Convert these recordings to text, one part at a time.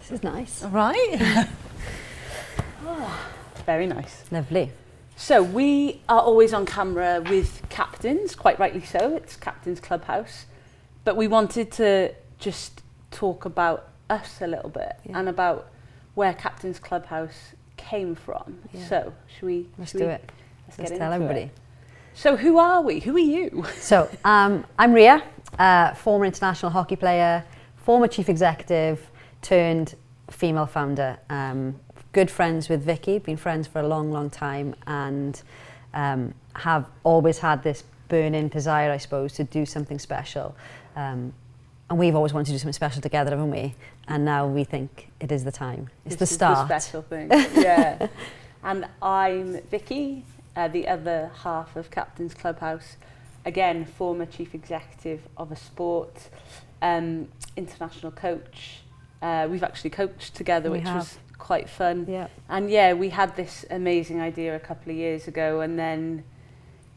This is nice. All right. Very nice. Lovely. So we are always on camera with captains, quite rightly so. It's Captains Clubhouse. But we wanted to just talk about us a little bit and about where Captains Clubhouse came from. Yeah. So Let's do it. Let's tell everybody. It. So who are we? Who are you? So I'm Ria, former international hockey player, former chief executive turned female founder. Good friends with Vicki, been friends for a long, long time, and have always had this burning desire, I suppose, to do something special. And we've always wanted to do something special together, haven't we? And now we think it is the time. It's the start. This is the special thing. Yeah. And I'm Vicki, the other half of Captains Clubhouse. Again, former chief executive of a sport, international coach. We've actually coached together, which was quite fun. Yeah. And yeah, we had this amazing idea a couple of years ago, and then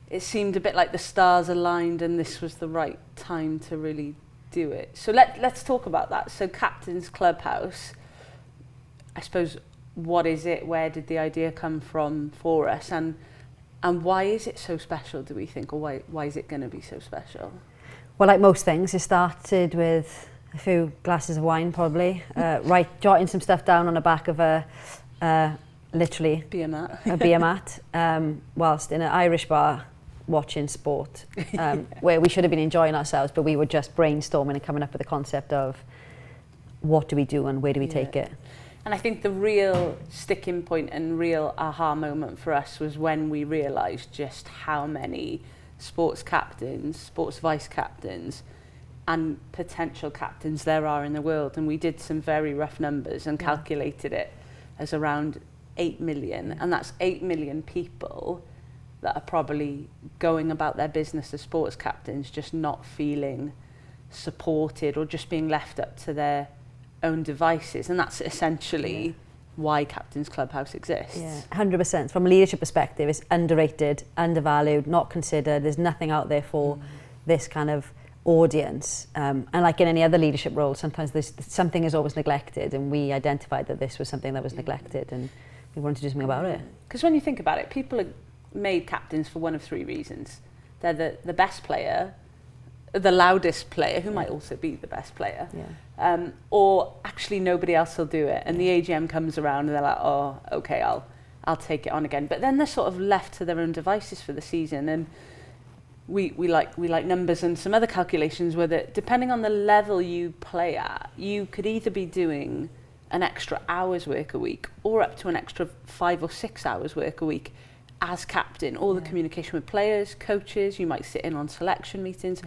it seemed a bit like the stars aligned and this was the right time to really do it. So let's talk about that. So Captains Clubhouse, I suppose, what is it? Where did the idea come from for us? And why is it so special, do we think? Or why is it going to be so special? Well, like most things, it started with a few glasses of wine, probably. Jotting some stuff down on the back of a beer mat, whilst in an Irish bar watching sport, where we should have been enjoying ourselves, but we were just brainstorming and coming up with the concept of what do we do and where do we take it. And I think the real sticking point and real aha moment for us was when we realised just how many sports captains, sports vice captains, and potential captains there are in the world. And we did some very rough numbers and calculated it as around 8 million. And that's 8 million people that are probably going about their business as sports captains, just not feeling supported or just being left up to their own devices. And that's essentially why Captains Clubhouse exists. Yeah, 100%. From a leadership perspective, it's underrated, undervalued, not considered. There's nothing out there for this kind of audience. And like in any other leadership role, sometimes something is always neglected, and we identified that this was something that was neglected, and we wanted to do something about it. Because when you think about it, people are made captains for one of three reasons. They're the best player, the loudest player, who might also be the best player, or actually nobody else will do it, and the AGM comes around and they're like, oh, okay, I'll take it on again. But then they're sort of left to their own devices for the season, and we like numbers and some other calculations where that depending on the level you play at, you could either be doing an extra hour's work a week or up to an extra 5 or 6 hours work a week as captain. All the communication with players, coaches, you might sit in on selection meetings,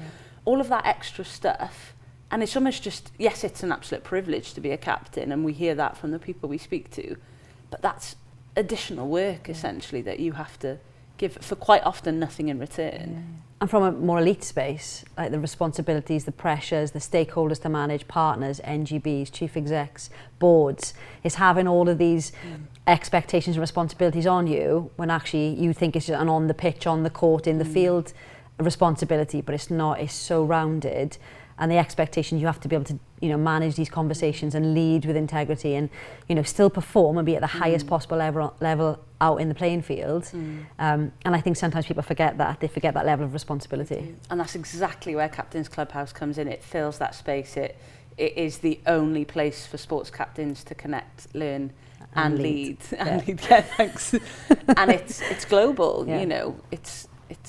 all of that extra stuff. And it's almost just, yes, it's an absolute privilege to be a captain, and we hear that from the people we speak to, but that's additional work essentially that you have to give for quite often nothing in return. And from a more elite space, like the responsibilities, the pressures, the stakeholders to manage, partners, NGBs, chief execs, boards, is having all of these expectations and responsibilities on you when actually you think it's an on the pitch, on the court, in the field responsibility, but it's not. It's so rounded, and the expectation you have to be able to, manage these conversations and lead with integrity, and still perform and be at the highest possible level out in the playing field. And I think sometimes people forget that. They forget that level of responsibility. And that's exactly where Captains Clubhouse comes in. It fills that space. It is the only place for sports captains to connect, learn, and lead. And lead. Yeah, thanks. And it's global. It's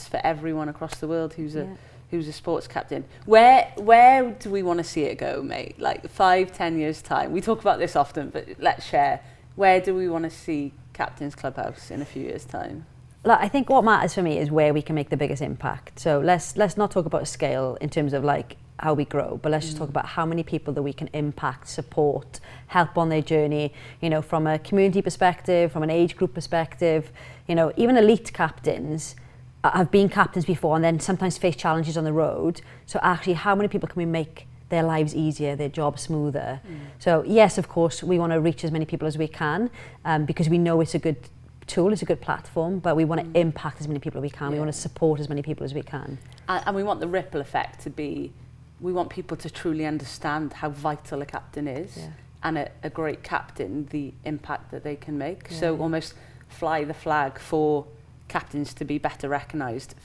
for everyone across the world who's a sports captain. Where do we want to see it go, mate? Like 5-10 years time. We talk about this often, but let's share. Where do we want to see Captains Clubhouse in a few years time? Like, I think what matters for me is where we can make the biggest impact. So let's not talk about scale in terms of like how we grow, but let's just talk about how many people that we can impact, support, help on their journey, from a community perspective, from an age group perspective. Even elite captains have been captains before and then sometimes face challenges on the road. So actually, how many people can we make their lives easier, their jobs smoother? So yes, of course, we want to reach as many people as we can, because we know it's a good tool, it's a good platform, but we want to impact as many people as we can. We want to support as many people as we can. And we want the ripple effect to be, we want people to truly understand how vital a captain is and a great captain, the impact that they can make. So almost fly the flag for captains to be better recognised,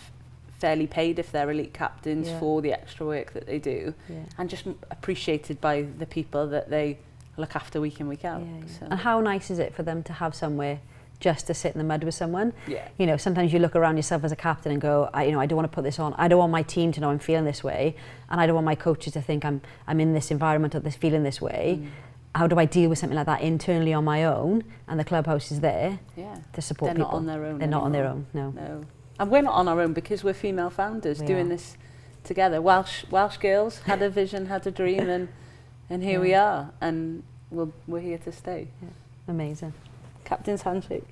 fairly paid if they're elite captains for the extra work that they do, and just appreciated by the people that they look after week in, week out. So. And how nice is it for them to have somewhere just to sit in the mud with someone? Yeah. You know, sometimes you look around yourself as a captain and go, I don't want to put this on. I don't want my team to know I'm feeling this way, and I don't want my coaches to think I'm in this environment or this feeling this way. How do I deal with something like that internally on my own? And the clubhouse is there to support people. They're not on their own. They're not on their own. No. And we're not on our own because we're female founders doing this together. Welsh girls had a vision, had a dream, and here we are, and we're here to stay. Amazing. Captain's handshake.